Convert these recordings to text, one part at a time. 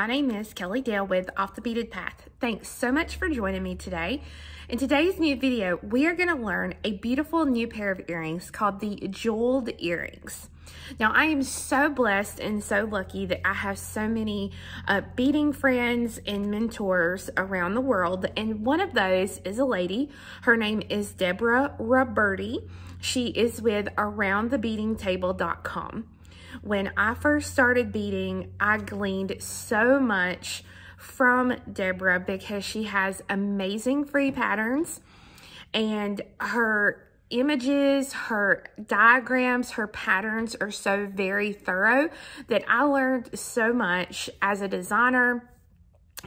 My name is Kelly Dale with Off the Beaded Path. Thanks so much for joining me today. In today's new video, we are going to learn a beautiful new pair of earrings called the jeweled earrings. Now, I am so blessed and so lucky that I have so many beading friends and mentors around the world, and one of those is a lady. Her name is Deborah Roberti. She is with AroundTheBeadingTable.com. When I first started beading, I gleaned so much from Deborah because she has amazing free patterns, and her images, her diagrams, her patterns are so very thorough that I learned so much as a designer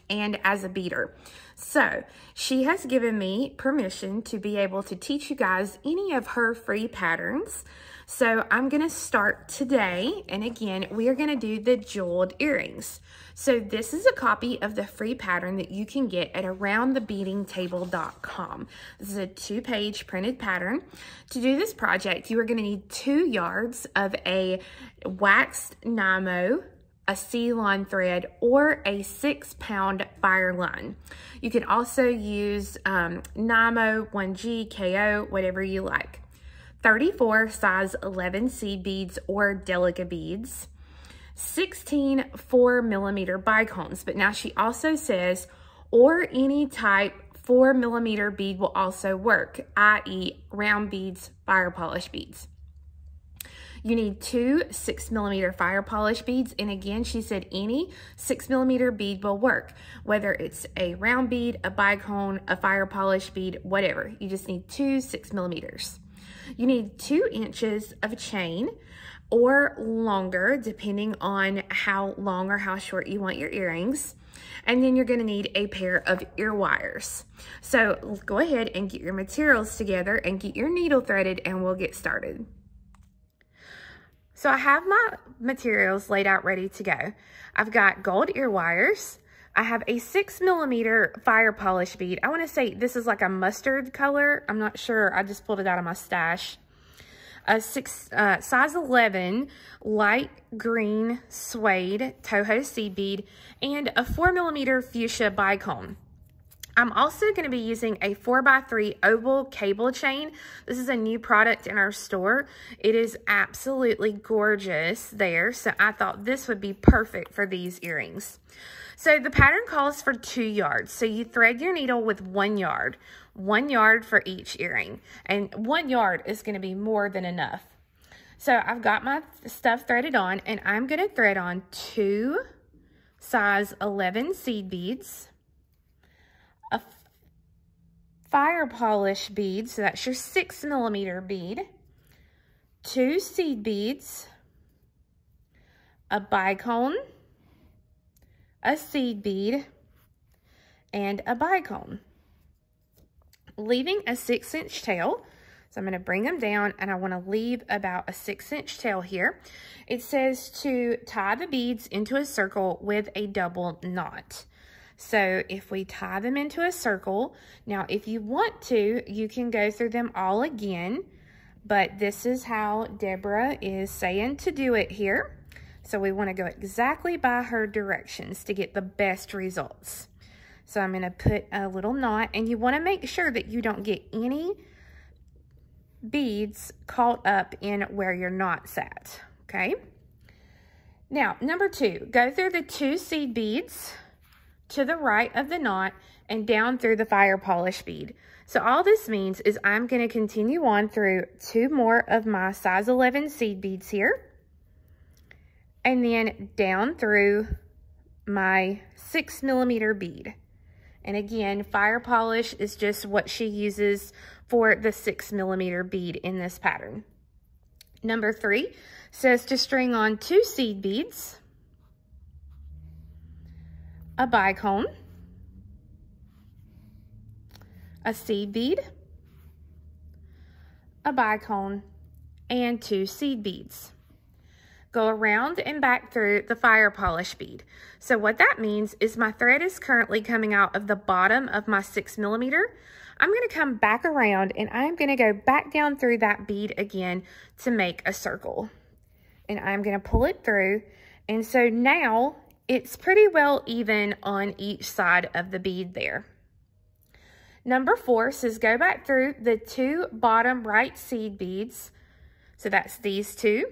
and as a beader. So she has given me permission to be able to teach you guys any of her free patterns. So I'm going to start today, and again, we are going to do the jeweled earrings. So this is a copy of the free pattern that you can get at AroundTheBeadingTable.com. This is a 2-page printed pattern. To do this project, you are going to need 2 yards of a waxed Nymo, a C-Lon thread, or a 6-pound FireLine. You can also use Nymo, 1G, KO, whatever you like. 34 size 11 seed beads or Delica beads, 16 4mm bicones, but now she also says, or any type 4mm bead will also work, i.e. round beads, fire polish beads. You need 2 6mm fire polish beads, and again, she said any 6mm bead will work, whether it's a round bead, a bicone, a fire polish bead, whatever. You just need 2 6mm. You need 2 inches of chain or longer, depending on how long or how short you want your earrings. And then you're going to need a pair of ear wires. So go ahead and get your materials together and get your needle threaded, and we'll get started. So I have my materials laid out ready to go. I've got gold ear wires. I have a 6mm fire polish bead. I want to say this is like a mustard color. I'm not sure. I just pulled it out of my stash. A size 11 light green suede Toho seed bead and a 4mm fuchsia bicone. I'm also going to be using a 4x3 oval cable chain. This is a new product in our store. It is absolutely gorgeous there, so I thought this would be perfect for these earrings. So the pattern calls for 2 yards. So you thread your needle with 1 yard. 1 yard for each earring. And 1 yard is going to be more than enough. So I've got my stuff threaded on, and I'm going to thread on 2 size 11 seed beads, a fire polish bead, so that's your 6mm bead, 2 seed beads, a bicone, a seed bead, and a bicone, leaving a 6-inch tail. So I'm going to bring them down, and I want to leave about a 6-inch tail here. It says to tie the beads into a circle with a double knot. So if we tie them into a circle, now if you want to, you can go through them all again, but this is how Deborah is saying to do it here. So we want to go exactly by her directions to get the best results. So I'm going to put a little knot, and you want to make sure that you don't get any beads caught up in where your knot's at, okay? Now, number 2, go through the 2 seed beads to the right of the knot and down through the fire polish bead. So all this means is I'm going to continue on through 2 more of my size 11 seed beads here, and then down through my 6mm bead. And again, fire polish is just what she uses for the 6mm bead in this pattern. Number 3 says to string on 2 seed beads, a bicone, a seed bead, a bicone, and 2 seed beads. Go around and back through the fire polish bead. So what that means is my thread is currently coming out of the bottom of my 6mm. I'm going to come back around, and I'm going to go back down through that bead again to make a circle. And I'm going to pull it through. And so now it's pretty well even on each side of the bead there. Number 4 says go back through the 2 bottom right seed beads. So that's these 2,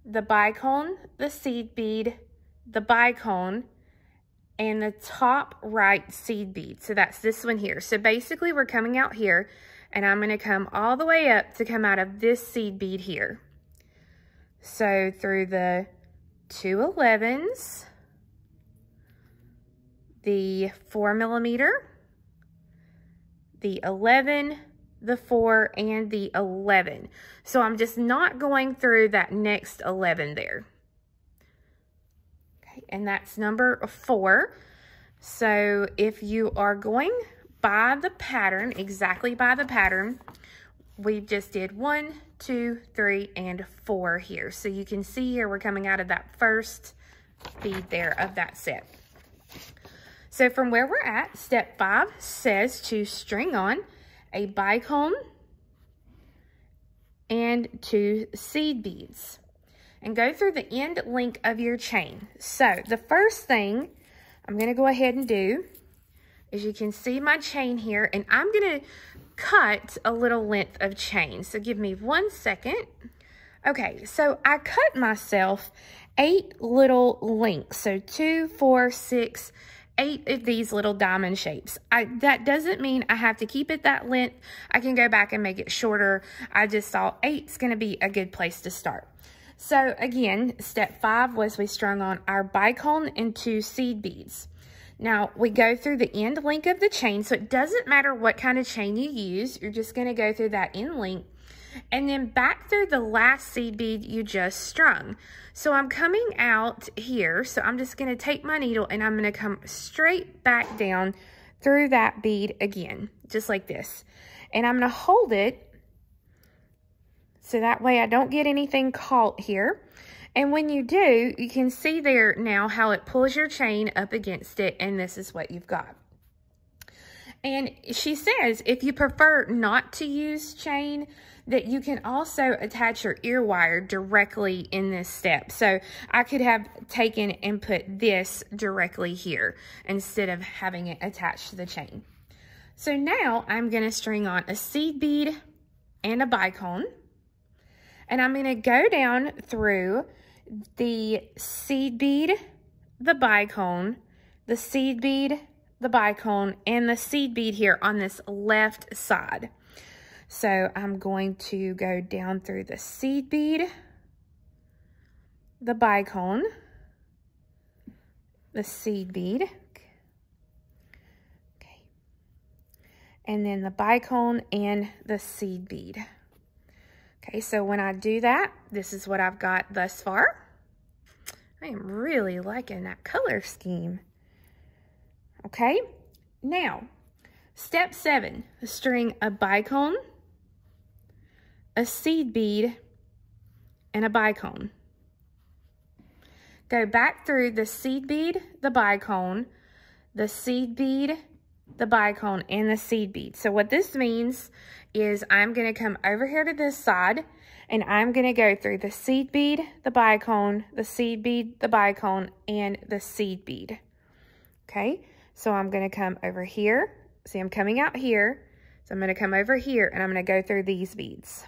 the bicone, the seed bead, the bicone, and the top right seed bead. So that's this one here. So basically we're coming out here, and I'm going to come all the way up to come out of this seed bead here. So through the 2 11s, the 4 millimeter, the 11, the 4, and the 11. So I'm just not going through that next 11 there. Okay, and that's number 4. So if you are going by the pattern, exactly by the pattern, we just did 1, 2, 3, and 4 here. So you can see here we're coming out of that first bead there of that set. So from where we're at, step 5 says to string on a bicone and 2 seed beads and go through the end link of your chain. So the first thing I'm going to go ahead and do is, you can see my chain here, and I'm going to cut a little length of chain. So give me 1 second. Okay, so I cut myself 8 little links. So 2, 4, 6, 8 of these little diamond shapes. That doesn't mean I have to keep it that length. I can go back and make it shorter. I just thought 8's going to be a good place to start. So again, step 5 was we strung on our bicone and 2 seed beads. Now we go through the end link of the chain, so it doesn't matter what kind of chain you use. You're just going to go through that end link and then back through the last seed bead you just strung. So I'm coming out here, so I'm just going to take my needle and I'm going to come straight back down through that bead again, just like this. And I'm going to hold it so that way I don't get anything caught here. And when you do, you can see there now how it pulls your chain up against it, and this is what you've got. And she says if you prefer not to use chain, that you can also attach your ear wire directly in this step. So I could have taken and put this directly here instead of having it attached to the chain. So now I'm going to string on a seed bead and a bicone. And I'm going to go down through the seed bead, the bicone, the seed bead, the bicone, and the seed bead here on this left side. So I'm going to go down through the seed bead, the bicone, the seed bead, okay, and then the bicone and the seed bead. Okay, so when I do that, this is what I've got thus far. I am really liking that color scheme. Okay, now, step 7, string a bicone, a seed bead, and a bicone. Go back through the seed bead, the bicone, the seed bead, the bicone, and the seed bead. So what this means is I'm going to come over here to this side, and I'm going to go through the seed bead, the bicone, the seed bead, the bicone, and the seed bead. Okay, so I'm going to come over here. See, I'm coming out here. So I'm going to come over here, and I'm going to go through these beads.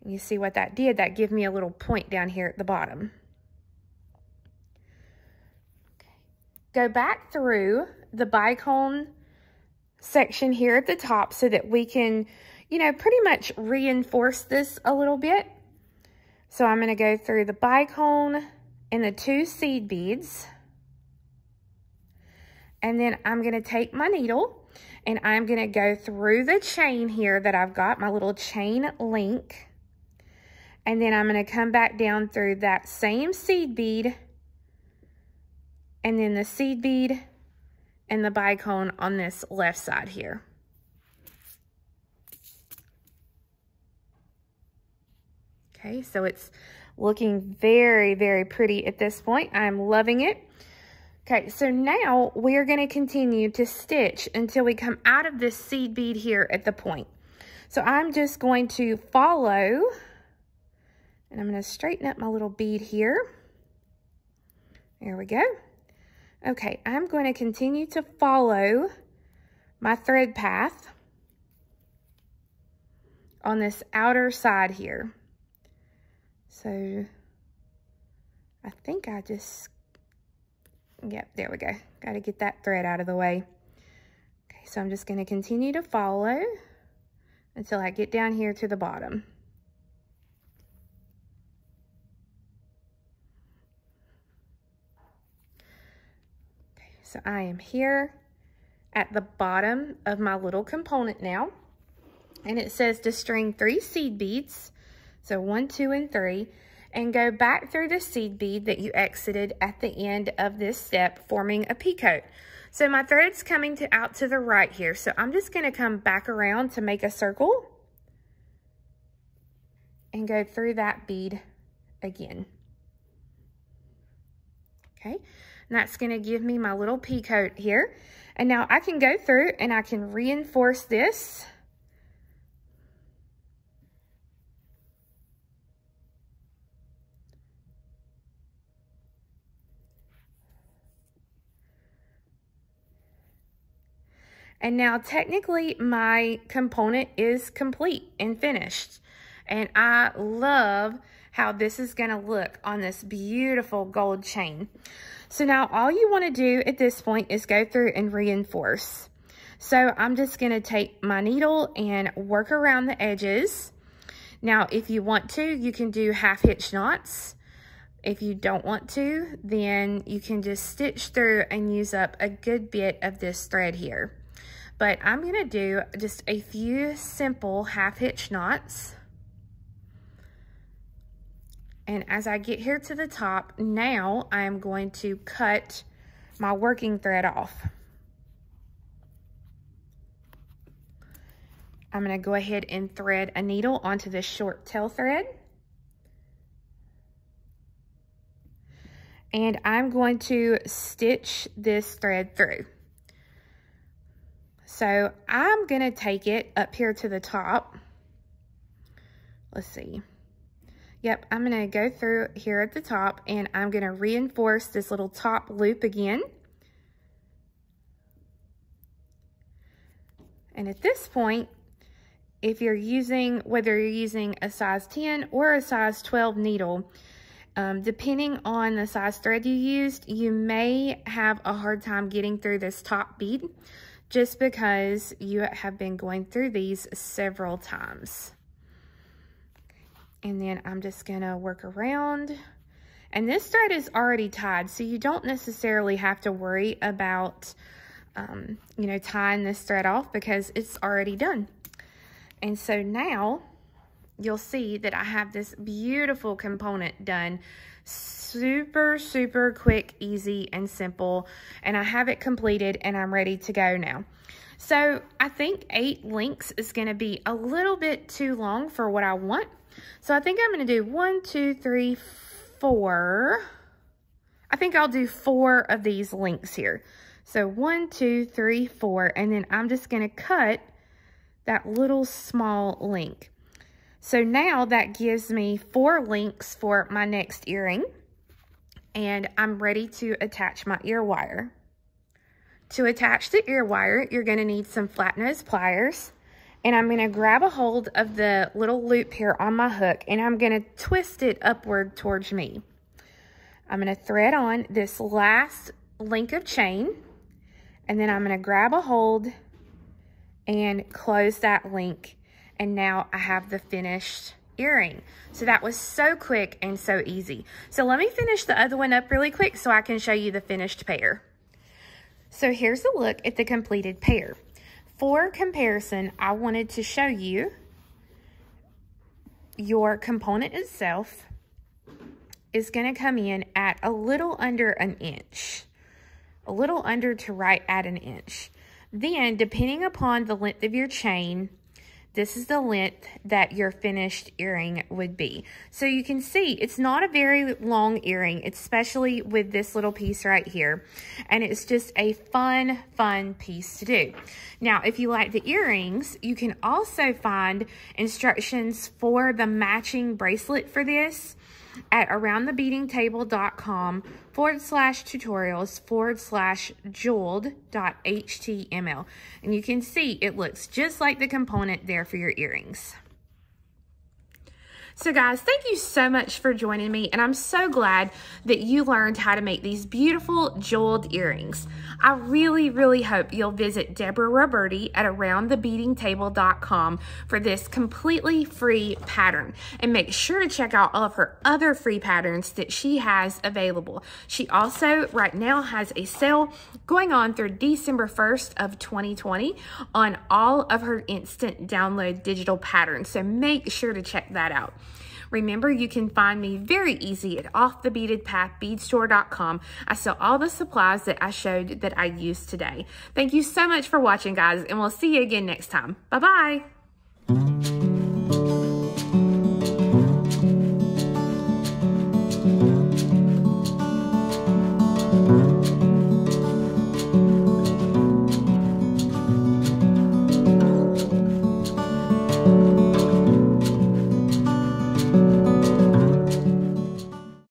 And you see what that did? That gave me a little point down here at the bottom. Okay. Go back through the bicone section here at the top so that we can, you know, pretty much reinforce this a little bit. So I'm going to go through the bicone and the 2 seed beads. And then I'm going to take my needle and I'm going to go through the chain here that I've got, my little chain link. And then I'm going to come back down through that same seed bead and then the seed bead and the bicone on this left side here. Okay, so it's looking very, very pretty at this point. I'm loving it. Okay, so now we're going to continue to stitch until we come out of this seed bead here at the point. So I'm just going to follow And I'm going to straighten up my little bead here. There we go. Okay, I'm going to continue to follow my thread path on this outer side here. So I think I just, yep, there we go. Got to get that thread out of the way. Okay, so I'm just going to continue to follow until I get down here to the bottom. Okay, so I am here at the bottom of my little component now, and it says to string 3 seed beads, so 1, 2, and 3, and go back through the seed bead that you exited at the end of this step, forming a peacoat. So my thread's coming out to the right here, so I'm just going to come back around to make a circle and go through that bead again. Okay, and that's going to give me my little peacoat here. And now I can go through and I can reinforce this. And now technically my component is complete and finished. And I love how this is going to look on this beautiful gold chain. So now all you want to do at this point is go through and reinforce. So I'm just going to take my needle and work around the edges. Now if you want to, you can do half hitch knots. If you don't want to, then you can just stitch through and use up a good bit of this thread here. But I'm going to do just a few simple half hitch knots. And as I get here to the top, now I am going to cut my working thread off. I'm going to go ahead and thread a needle onto this short tail thread. And I'm going to stitch this thread through. So I'm going to take it up here to the top. Let's see. Yep, I'm going to go through here at the top and I'm going to reinforce this little top loop again. And at this point, if you're using, whether you're using a size 10 or a size 12 needle, depending on the size thread you used, you may have a hard time getting through this top bead just because you have been going through these several times. And then I'm just gonna work around. And this thread is already tied, so you don't necessarily have to worry about, you know, tying this thread off because it's already done. And so now you'll see that I have this beautiful component done. Super, super quick, easy, and simple. And I have it completed and I'm ready to go now. So I think 8 links is gonna be a little bit too long for what I want. So I think I'm going to do 1, 2, 3, 4. I think I'll do 4 of these links here. So 1, 2, 3, 4. And then I'm just going to cut that little small link. So now that gives me 4 links for my next earring. And I'm ready to attach my ear wire. To attach the ear wire, you're going to need some flat nose pliers. And I'm going to grab a hold of the little loop here on my hook and I'm going to twist it upward towards me. I'm going to thread on this last link of chain and then I'm going to grab a hold and close that link. And now I have the finished earring. So that was so quick and so easy. So let me finish the other one up really quick so I can show you the finished pair. So here's a look at the completed pair. For comparison, I wanted to show you your component itself is going to come in at a little under an inch, a little under to right at an inch. Then, depending upon the length of your chain, this is the length that your finished earring would be. So you can see it's not a very long earring, especially with this little piece right here. And it's just a fun piece to do. Now, if you like the earrings, you can also find instructions for the matching bracelet for this at aroundthebeadingtable.com/tutorials/jeweled.html. And you can see it looks just like the component there for your earrings. So guys, thank you so much for joining me, and I'm so glad that you learned how to make these beautiful jeweled earrings. I really hope you'll visit Deborah Roberti at aroundthebeadingtable.com for this completely free pattern, and make sure to check out all of her other free patterns that she has available. She also right now has a sale going on through December 1st of 2020 on all of her instant download digital patterns, so make sure to check that out. Remember, you can find me very easy at offthebeadedpathbeadstore.com. I sell all the supplies that I showed that I used today. Thank you so much for watching, guys, and we'll see you again next time. Bye-bye.